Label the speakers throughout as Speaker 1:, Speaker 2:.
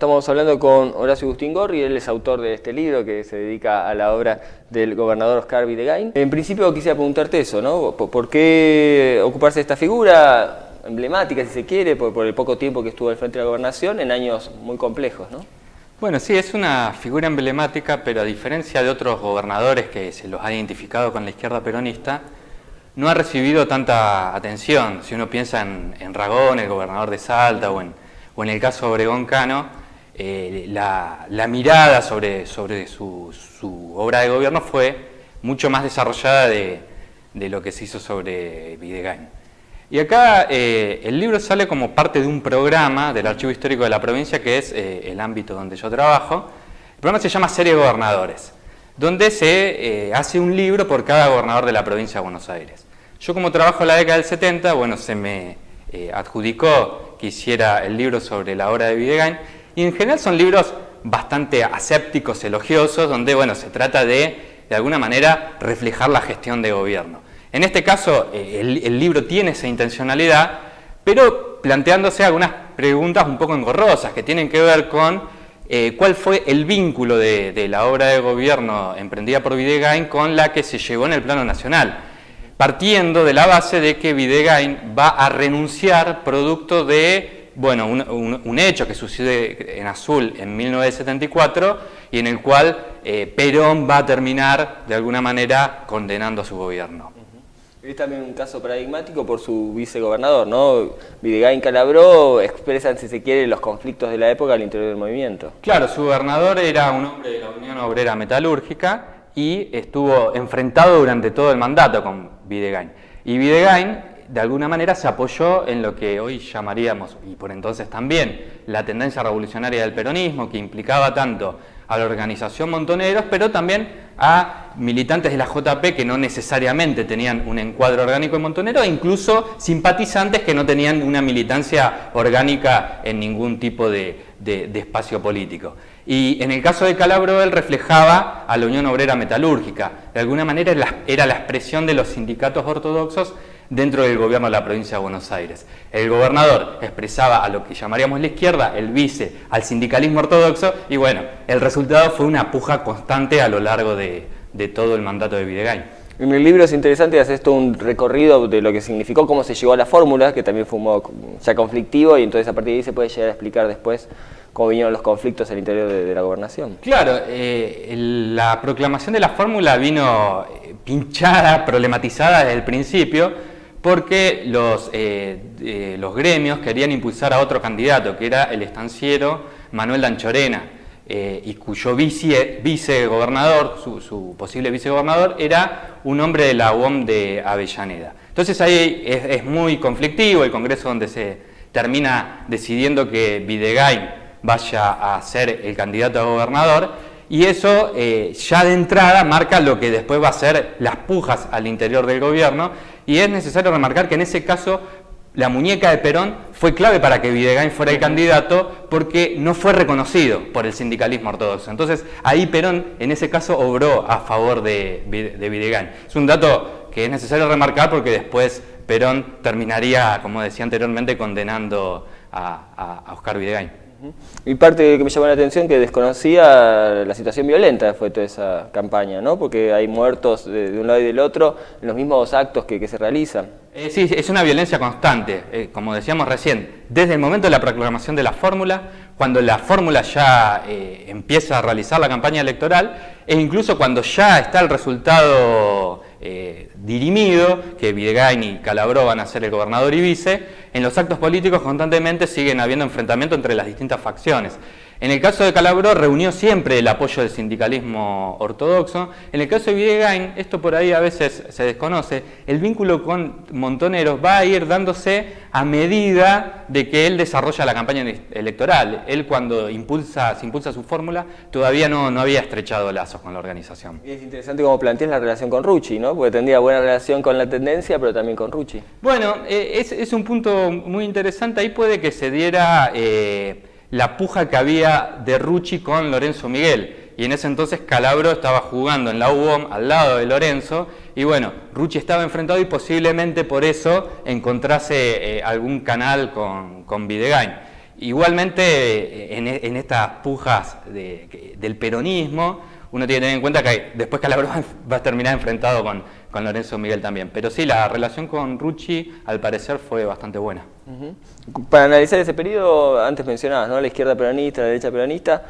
Speaker 1: Estamos hablando con Horacio Agustín Gorri, él es autor de este libro que se dedica a la obra del gobernador Oscar Videgain. En principio quisiera preguntarte eso, ¿no? ¿Por qué ocuparse de esta figura emblemática, si se quiere, por el poco tiempo que estuvo al frente de la gobernación en años muy complejos, ¿no?
Speaker 2: Bueno, sí, es una figura emblemática, pero a diferencia de otros gobernadores que se los ha identificado con la izquierda peronista, no ha recibido tanta atención. Si uno piensa en Ragón, el gobernador de Salta, o en el caso de Obregón Cano, la mirada sobre su obra de gobierno fue mucho más desarrollada de lo que se hizo sobre Videgain. Y acá el libro sale como parte de un programa del Archivo Histórico de la provincia, que es el ámbito donde yo trabajo. El programa se llama Serie Gobernadores, donde se hace un libro por cada gobernador de la provincia de Buenos Aires. Yo, como trabajo en la década del 70, bueno, se me adjudicó que hiciera el libro sobre la obra de Videgain, y en general son libros bastante asépticos, elogiosos, donde, bueno, se trata de alguna manera reflejar la gestión de gobierno. En este caso, el libro tiene esa intencionalidad, pero planteándose algunas preguntas un poco engorrosas que tienen que ver con cuál fue el vínculo de la obra de gobierno emprendida por Videgain con la que se llevó en el plano nacional, partiendo de la base de que Videgain va a renunciar producto de, bueno, un hecho que sucede en Azul en 1974 y en el cual Perón va a terminar de alguna manera condenando a su gobierno.
Speaker 1: Es también un caso paradigmático por su vicegobernador, ¿no? Videgain, Calabró expresan, si se quiere, los conflictos de la época al interior del movimiento.
Speaker 2: Claro, su gobernador era un hombre de la Unión Obrera Metalúrgica y estuvo enfrentado durante todo el mandato con Videgain. Y Videgain, de alguna manera, se apoyó en lo que hoy llamaríamos, y por entonces también, la tendencia revolucionaria del peronismo, que implicaba tanto a la organización Montoneros, pero también a militantes de la JP que no necesariamente tenían un encuadro orgánico en Montonero, e incluso simpatizantes que no tenían una militancia orgánica en ningún tipo de espacio político. Y en el caso de Calabró, él reflejaba a la Unión Obrera Metalúrgica. De alguna manera era la expresión de los sindicatos ortodoxos dentro del gobierno de la provincia de Buenos Aires. El gobernador expresaba a lo que llamaríamos la izquierda, el vice al sindicalismo ortodoxo, y bueno, el resultado fue una puja constante a lo largo de todo el mandato de Videgain.
Speaker 1: En el libro es interesante, haces todo un recorrido de lo que significó, cómo se llegó a la fórmula, que también fue un modo ya conflictivo, y entonces a partir de ahí se puede llegar a explicar después cómo vinieron los conflictos al interior de la gobernación.
Speaker 2: Claro, la proclamación de la fórmula vino pinchada, problematizada desde el principio, porque los gremios querían impulsar a otro candidato, que era el estanciero Manuel Danchorena, y cuyo vicegobernador, su posible vicegobernador, era un hombre de la UOM de Avellaneda. Entonces ahí es muy conflictivo el Congreso, donde se termina decidiendo que Videgain vaya a ser el candidato a gobernador, y eso ya de entrada marca lo que después va a ser las pujas al interior del gobierno, y es necesario remarcar que en ese caso la muñeca de Perón fue clave para que Videgain fuera el candidato, porque no fue reconocido por el sindicalismo ortodoxo. Entonces ahí Perón en ese caso obró a favor de Videgain. Es un dato que es necesario remarcar porque después Perón terminaría, como decía anteriormente, condenando a Oscar Videgain.
Speaker 1: Y parte que me llamó la atención, que desconocía la situación violenta fue toda esa campaña, ¿no? Porque hay muertos de un lado y del otro en los mismos actos que se realizan.
Speaker 2: Sí, es una violencia constante, como decíamos recién, desde el momento de la proclamación de la fórmula, cuando la fórmula ya empieza a realizar la campaña electoral, e incluso cuando ya está el resultado dirimido, que Videgain y Calabró van a ser el gobernador y vice. En los actos políticos constantemente siguen habiendo enfrentamientos entre las distintas facciones. En el caso de Calabró reunió siempre el apoyo del sindicalismo ortodoxo. En el caso de Videgain, esto por ahí a veces se desconoce, el vínculo con Montoneros va a ir dándose a medida de que él desarrolla la campaña electoral. Él, cuando se impulsa su fórmula, todavía no había estrechado lazos con la organización.
Speaker 1: Y es interesante cómo planteas la relación con Rucci, ¿no? Porque tendría buena relación con la tendencia, pero también con Rucci.
Speaker 2: Bueno, es un punto muy interesante. Ahí puede que se diera la puja que había de Rucci con Lorenzo Miguel, y en ese entonces Calabró estaba jugando en la UOM al lado de Lorenzo, y bueno, Rucci estaba enfrentado y posiblemente por eso encontrase algún canal con Videgain. Igualmente, en estas pujas del peronismo, uno tiene que tener en cuenta que después Calabró va a terminar enfrentado con Lorenzo Miguel también. Pero sí, la relación con Rucci, al parecer, fue bastante buena.
Speaker 1: Para analizar ese periodo, antes mencionabas, ¿no?, la izquierda peronista, la derecha peronista.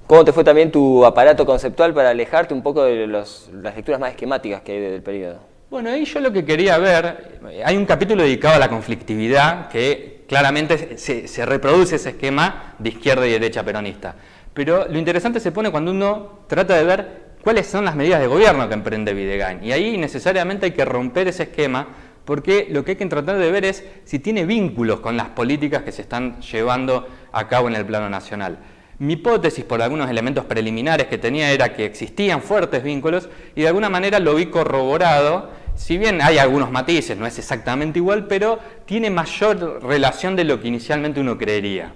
Speaker 1: ¿Cómo te fue también tu aparato conceptual para alejarte un poco de las lecturas más esquemáticas que hay del periodo?
Speaker 2: Bueno, ahí yo lo que quería ver, hay un capítulo dedicado a la conflictividad que claramente se reproduce ese esquema de izquierda y derecha peronista. Pero lo interesante se pone cuando uno trata de ver cuáles son las medidas de gobierno que emprende Videgain. Y ahí necesariamente hay que romper ese esquema, porque lo que hay que tratar de ver es si tiene vínculos con las políticas que se están llevando a cabo en el plano nacional. Mi hipótesis, por algunos elementos preliminares que tenía, era que existían fuertes vínculos y de alguna manera lo vi corroborado. Si bien hay algunos matices, no es exactamente igual, pero tiene mayor relación de lo que inicialmente uno creería.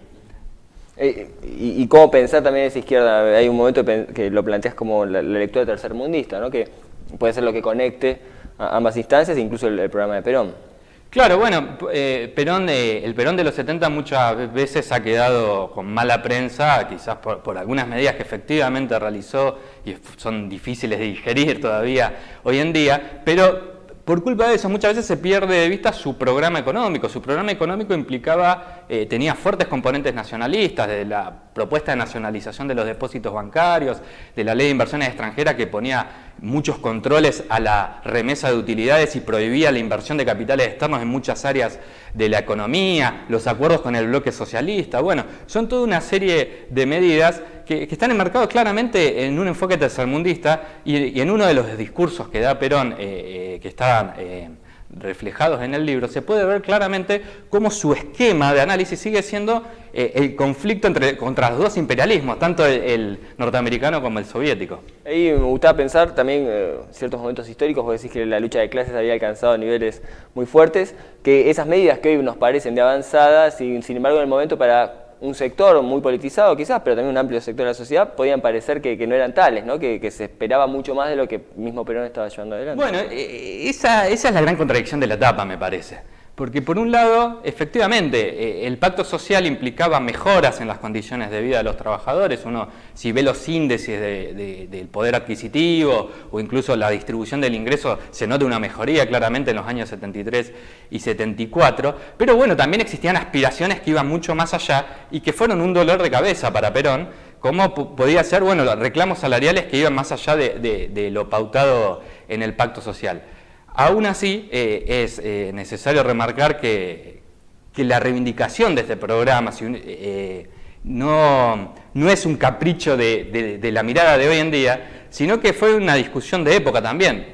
Speaker 1: Y cómo pensar también esa izquierda, hay un momento que lo planteas como la lectura tercermundista, ¿no?, que puede ser lo que conecte a ambas instancias, incluso el programa de Perón.
Speaker 2: Claro, bueno, el Perón de los 70 muchas veces ha quedado con mala prensa, quizás por algunas medidas que efectivamente realizó y son difíciles de digerir todavía hoy en día, pero por culpa de eso muchas veces se pierde de vista su programa económico. Su programa económico implicaba, tenía fuertes componentes nacionalistas, de la propuesta de nacionalización de los depósitos bancarios, de la ley de inversiones extranjeras que ponía muchos controles a la remesa de utilidades y prohibía la inversión de capitales externos en muchas áreas de la economía, los acuerdos con el bloque socialista. Bueno, son toda una serie de medidas que están enmarcados claramente en un enfoque tercermundista y en uno de los discursos que da Perón, que estaban reflejados en el libro, se puede ver claramente cómo su esquema de análisis sigue siendo el conflicto contra los dos imperialismos, tanto el norteamericano como el soviético.
Speaker 1: Ahí me gustaba pensar también ciertos momentos históricos, vos decís que la lucha de clases había alcanzado niveles muy fuertes, que esas medidas que hoy nos parecen de avanzada, sin embargo en el momento para un sector muy politizado quizás, pero también un amplio sector de la sociedad, podían parecer que no eran tales, ¿no?, que se esperaba mucho más de lo que mismo Perón estaba llevando adelante.
Speaker 2: Bueno, esa es la gran contradicción de la etapa, me parece. Porque por un lado, efectivamente, el pacto social implicaba mejoras en las condiciones de vida de los trabajadores. Uno, si ve los índices del poder adquisitivo o incluso la distribución del ingreso, se nota una mejoría claramente en los años 73 y 74. Pero bueno, también existían aspiraciones que iban mucho más allá y que fueron un dolor de cabeza para Perón, como podía ser, bueno, los reclamos salariales que iban más allá de lo pautado en el pacto social. Aún así, es necesario remarcar que la reivindicación de este programa no es un capricho de la mirada de hoy en día, sino que fue una discusión de época también.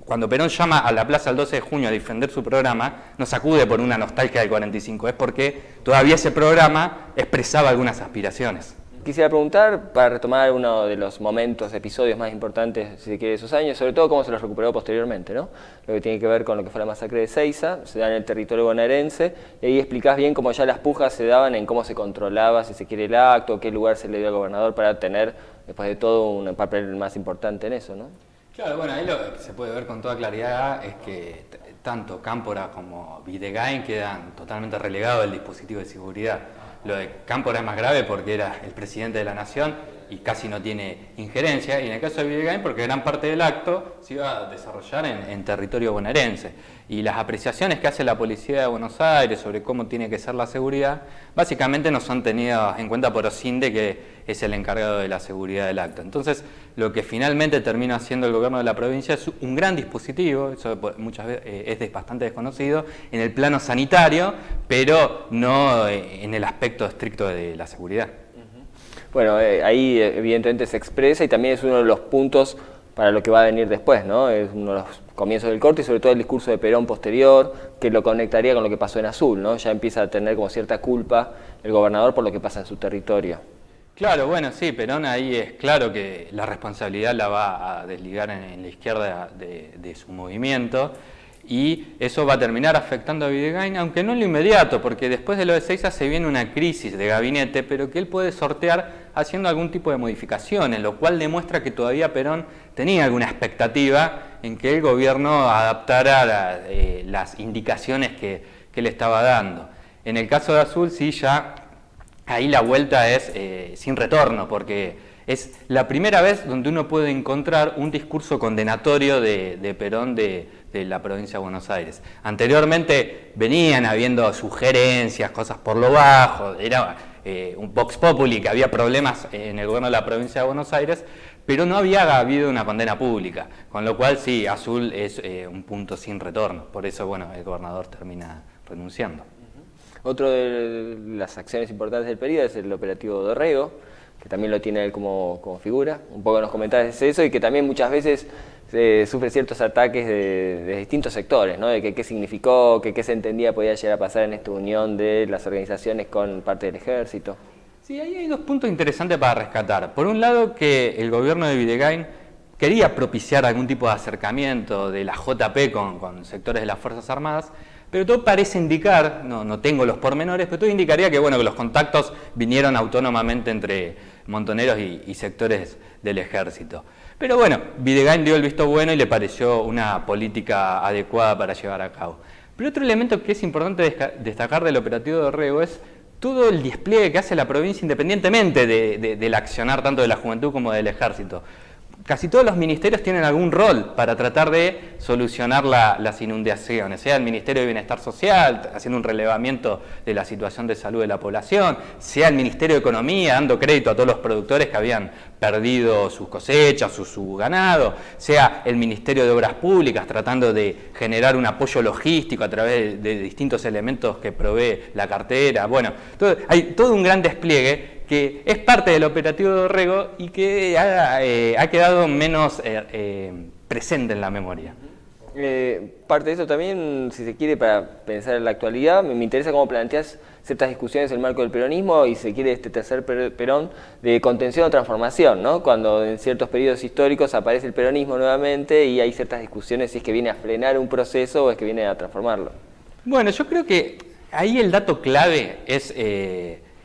Speaker 2: Cuando Perón llama a la plaza el 12 de junio a defender su programa, no sacude por una nostalgia del 45, es porque todavía ese programa expresaba algunas aspiraciones.
Speaker 1: Quisiera preguntar, para retomar uno de los momentos, episodios más importantes, si se quiere, de esos años, sobre todo cómo se los recuperó posteriormente, ¿no? Lo que tiene que ver con lo que fue la masacre de Ezeiza, se da en el territorio bonaerense, y ahí explicás bien cómo ya las pujas se daban en cómo se controlaba, si se quiere, el acto, qué lugar se le dio al gobernador para tener, después de todo, un papel más importante en eso, ¿no?
Speaker 2: Claro, bueno, ahí lo que se puede ver con toda claridad es que tanto Cámpora como Videgain quedan totalmente relegados del dispositivo de seguridad. Lo de Cámpora es más grave porque era el presidente de la nación y casi no tiene injerencia, y en el caso de Videgain porque gran parte del acto se iba a desarrollar en territorio bonaerense. Y las apreciaciones que hace la policía de Buenos Aires sobre cómo tiene que ser la seguridad, básicamente no son tenidas en cuenta por Osinde, que es el encargado de la seguridad del acto. Entonces, lo que finalmente termina haciendo el gobierno de la provincia es un gran dispositivo, eso muchas veces es bastante desconocido, en el plano sanitario, pero no en el aspecto estricto de la seguridad.
Speaker 1: Bueno, ahí evidentemente se expresa y también es uno de los puntos para lo que va a venir después, ¿no? Es uno de los comienzos del corte y sobre todo el discurso de Perón posterior, que lo conectaría con lo que pasó en Azul, ¿no? Ya empieza a tener como cierta culpa el gobernador por lo que pasa en su territorio.
Speaker 2: Claro, bueno, sí, Perón ahí es claro que la responsabilidad la va a desligar en la izquierda de su movimiento, y eso va a terminar afectando a Videgain, aunque no en lo inmediato, porque después de lo de Ezeiza se viene una crisis de gabinete, pero que él puede sortear haciendo algún tipo de modificaciones, lo cual demuestra que todavía Perón tenía alguna expectativa en que el gobierno adaptara las indicaciones que le estaba dando. En el caso de Azul sí ya ahí la vuelta es sin retorno, porque es la primera vez donde uno puede encontrar un discurso condenatorio de Perón de la provincia de Buenos Aires. Anteriormente venían habiendo sugerencias, cosas por lo bajo, era un vox populi, que había problemas en el gobierno de la provincia de Buenos Aires, pero no había habido una condena pública, con lo cual sí, Azul es un punto sin retorno, por eso bueno, el gobernador termina renunciando.
Speaker 1: Otro de las acciones importantes del periodo es el operativo Dorrego, que también lo tiene él como figura. Un poco nos comentabas eso, y que también muchas veces sufre ciertos ataques de distintos sectores, ¿no? De que qué significó, que qué se entendía podía llegar a pasar en esta unión de las organizaciones con parte del ejército.
Speaker 2: Sí, ahí hay dos puntos interesantes para rescatar. Por un lado, que el gobierno de Videgain quería propiciar algún tipo de acercamiento de la JP con sectores de las Fuerzas Armadas, pero todo parece indicar, no tengo los pormenores, pero todo indicaría que, bueno, que los contactos vinieron autónomamente entre montoneros y sectores del ejército. Pero bueno, Videgain dio el visto bueno y le pareció una política adecuada para llevar a cabo. Pero otro elemento que es importante destacar del operativo Dorrego es todo el despliegue que hace la provincia independientemente del accionar tanto de la juventud como del ejército. Casi todos los ministerios tienen algún rol para tratar de solucionar las inundaciones, sea el Ministerio de Bienestar Social, haciendo un relevamiento de la situación de salud de la población, sea el Ministerio de Economía, dando crédito a todos los productores que habían perdido sus cosechas, su ganado, sea el Ministerio de Obras Públicas, tratando de generar un apoyo logístico a través de distintos elementos que provee la cartera. Bueno, hay todo un gran despliegue que es parte del operativo Dorrego y que ha quedado menos presente en la memoria.
Speaker 1: Parte de eso también, si se quiere, para pensar en la actualidad, me interesa cómo planteas ciertas discusiones en el marco del peronismo y se quiere este tercer Perón de contención o transformación, ¿no? Cuando en ciertos periodos históricos aparece el peronismo nuevamente y hay ciertas discusiones si es que viene a frenar un proceso o es que viene a transformarlo.
Speaker 2: Bueno, yo creo que ahí el dato clave es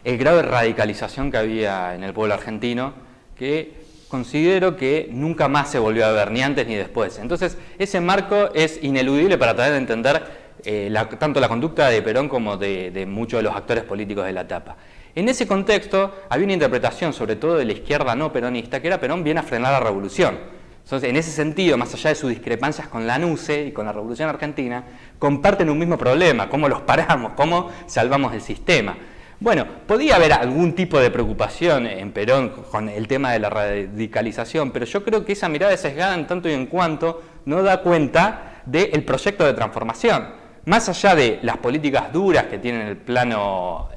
Speaker 2: el grado de radicalización que había en el pueblo argentino, que considero que nunca más se volvió a ver, ni antes ni después. Entonces, ese marco es ineludible para tratar de entender tanto la conducta de Perón como de muchos de los actores políticos de la etapa. En ese contexto, había una interpretación, sobre todo de la izquierda no peronista, que era Perón viene a frenar la revolución. Entonces, en ese sentido, más allá de sus discrepancias con la NUCE y con la Revolución Argentina, comparten un mismo problema: cómo los paramos, cómo salvamos el sistema. Bueno, podía haber algún tipo de preocupación en Perón con el tema de la radicalización, pero yo creo que esa mirada es sesgada en tanto y en cuanto no da cuenta del proyecto de transformación. Más allá de las políticas duras que tiene el plano,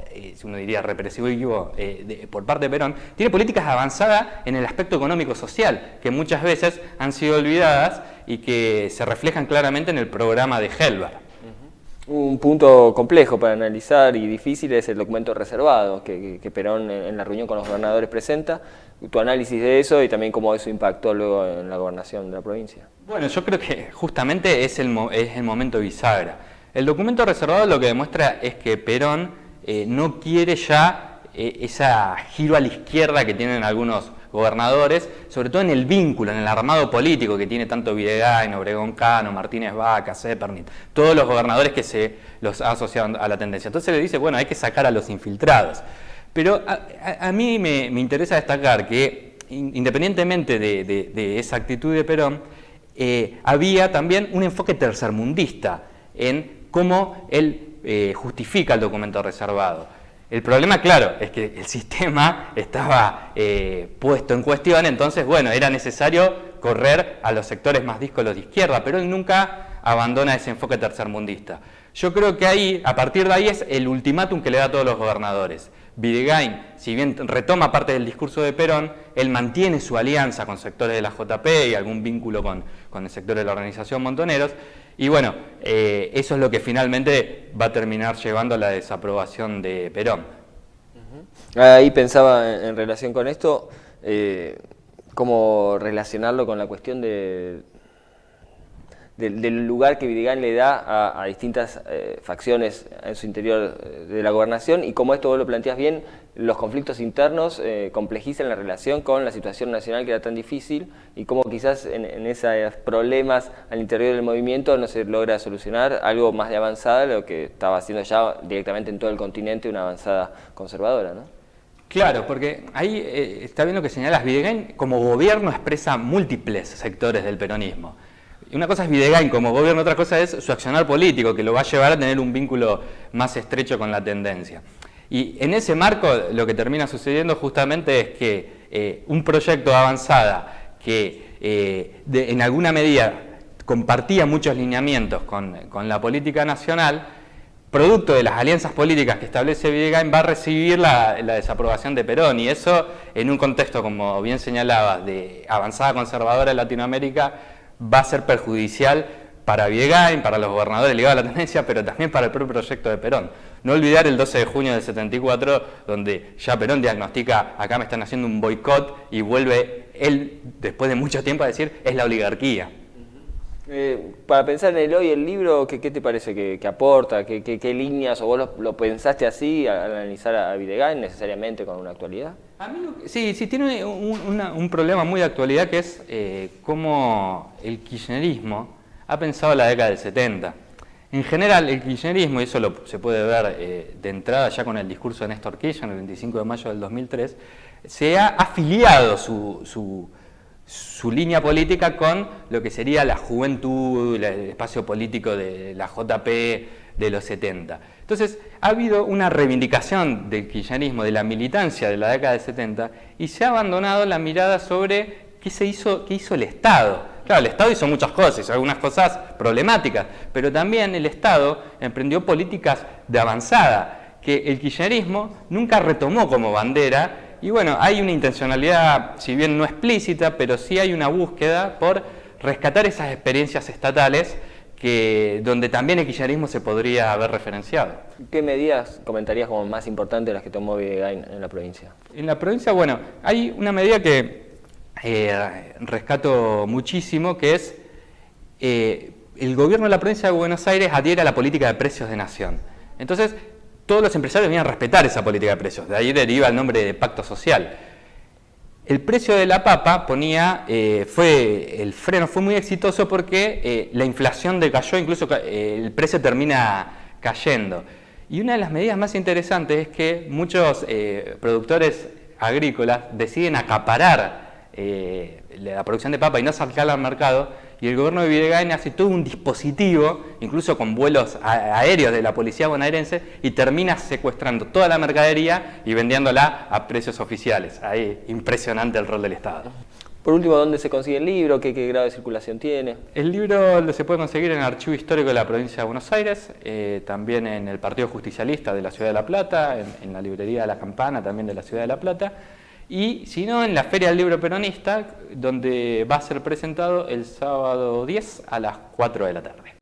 Speaker 2: uno diría represivo por parte de Perón, tiene políticas avanzadas en el aspecto económico-social, que muchas veces han sido olvidadas y que se reflejan claramente en el programa de Helber.
Speaker 1: Un punto complejo para analizar y difícil es el documento reservado que Perón en la reunión con los gobernadores presenta. Tu análisis de eso y también cómo eso impactó luego en la gobernación de la provincia.
Speaker 2: Bueno, yo creo que justamente es el momento bisagra. El documento reservado lo que demuestra es que Perón no quiere ya esa giro a la izquierda que tienen algunos gobernadores, sobre todo en el vínculo, en el armado político que tiene tanto Videgain, Obregón Cano, Martínez Vaca, Zepernik, todos los gobernadores que se los ha asociado a la tendencia. Entonces le dice, bueno, hay que sacar a los infiltrados. Pero a mí me interesa destacar que, independientemente de esa actitud de Perón, había también un enfoque tercermundista en cómo él justifica el documento reservado. El problema, claro, es que el sistema estaba puesto en cuestión, entonces, bueno, era necesario correr a los sectores más díscolos de izquierda, pero él nunca abandona ese enfoque tercermundista. Yo creo que ahí, a partir de ahí, es el ultimátum que le da a todos los gobernadores. Videgain, si bien retoma parte del discurso de Perón, él mantiene su alianza con sectores de la JP y algún vínculo con el sector de la organización Montoneros, y bueno, eso es lo que finalmente va a terminar llevando a la desaprobación de Perón.
Speaker 1: Ahí pensaba en relación con esto, cómo relacionarlo con la cuestión del lugar que Videgain le da a distintas facciones en su interior de la gobernación, y cómo esto, vos lo planteás bien, los conflictos internos complejizan la relación con la situación nacional que era tan difícil, y cómo quizás en esos problemas al interior del movimiento no se logra solucionar algo más de avanzada, lo que estaba haciendo ya directamente en todo el continente una avanzada conservadora, ¿no?
Speaker 2: Claro, porque ahí está bien lo que señalas. Videgain como gobierno expresa múltiples sectores del peronismo. Y una cosa es Videgain como gobierno, otra cosa es su accionar político, que lo va a llevar a tener un vínculo más estrecho con la tendencia. Y en ese marco lo que termina sucediendo justamente es que un proyecto de avanzada que en alguna medida compartía muchos lineamientos con la política nacional, producto de las alianzas políticas que establece Videgain, va a recibir la desaprobación de Perón, y eso en un contexto, como bien señalabas, de avanzada conservadora en Latinoamérica, va a ser perjudicial para Videgain, para los gobernadores ligados a la tendencia, pero también para el propio proyecto de Perón. No olvidar el 12 de junio del 74, donde ya Perón diagnostica: acá me están haciendo un boicot, y vuelve él, después de mucho tiempo, a decir: es la oligarquía.
Speaker 1: Para pensar en el hoy, el libro, ¿qué te parece que aporta? ¿Qué líneas, o vos lo pensaste así al analizar a Videgain necesariamente con una actualidad?
Speaker 2: A mí sí, tiene un problema muy de actualidad, que es cómo el kirchnerismo ha pensado la década del 70. En general, el kirchnerismo, y eso se puede ver de entrada ya con el discurso de Néstor Kirchner el 25 de mayo del 2003, se ha afiliado su línea política con lo que sería la juventud, el espacio político de la JP de los 70. Entonces, ha habido una reivindicación del kirchnerismo, de la militancia de la década del 70, y se ha abandonado la mirada sobre qué hizo el Estado. Claro, el Estado hizo muchas cosas, algunas cosas problemáticas, pero también el Estado emprendió políticas de avanzada que el kirchnerismo nunca retomó como bandera. Y bueno, hay una intencionalidad, si bien no explícita, pero sí hay una búsqueda por rescatar esas experiencias estatales donde también el kirchnerismo se podría haber referenciado.
Speaker 1: ¿Qué medidas comentarías como más importantes las que tomó Videgain en la provincia?
Speaker 2: En la provincia, bueno, hay una medida que rescato muchísimo, que es el gobierno de la provincia de Buenos Aires adhiere a la política de precios de nación. Entonces, todos los empresarios vienen a respetar esa política de precios, de ahí deriva el nombre de pacto social. El precio de la papa el freno fue muy exitoso porque la inflación decayó, incluso el precio termina cayendo. Y una de las medidas más interesantes es que muchos productores agrícolas deciden acaparar la producción de papa y no sacarla al mercado, y el gobierno de Videgain hace todo un dispositivo, incluso con vuelos aéreos de la policía bonaerense, y termina secuestrando toda la mercadería y vendiéndola a precios oficiales. Ahí, impresionante el rol del Estado.
Speaker 1: Por último, ¿dónde se consigue el libro? ¿Qué grado de circulación tiene?
Speaker 2: El libro se puede conseguir en el Archivo Histórico de la Provincia de Buenos Aires, también en el Partido Justicialista de la Ciudad de La Plata, en la librería de La Campana también de la Ciudad de La Plata, y si no, en la Feria del Libro Peronista, donde va a ser presentado el sábado 10 a las 4 de la tarde.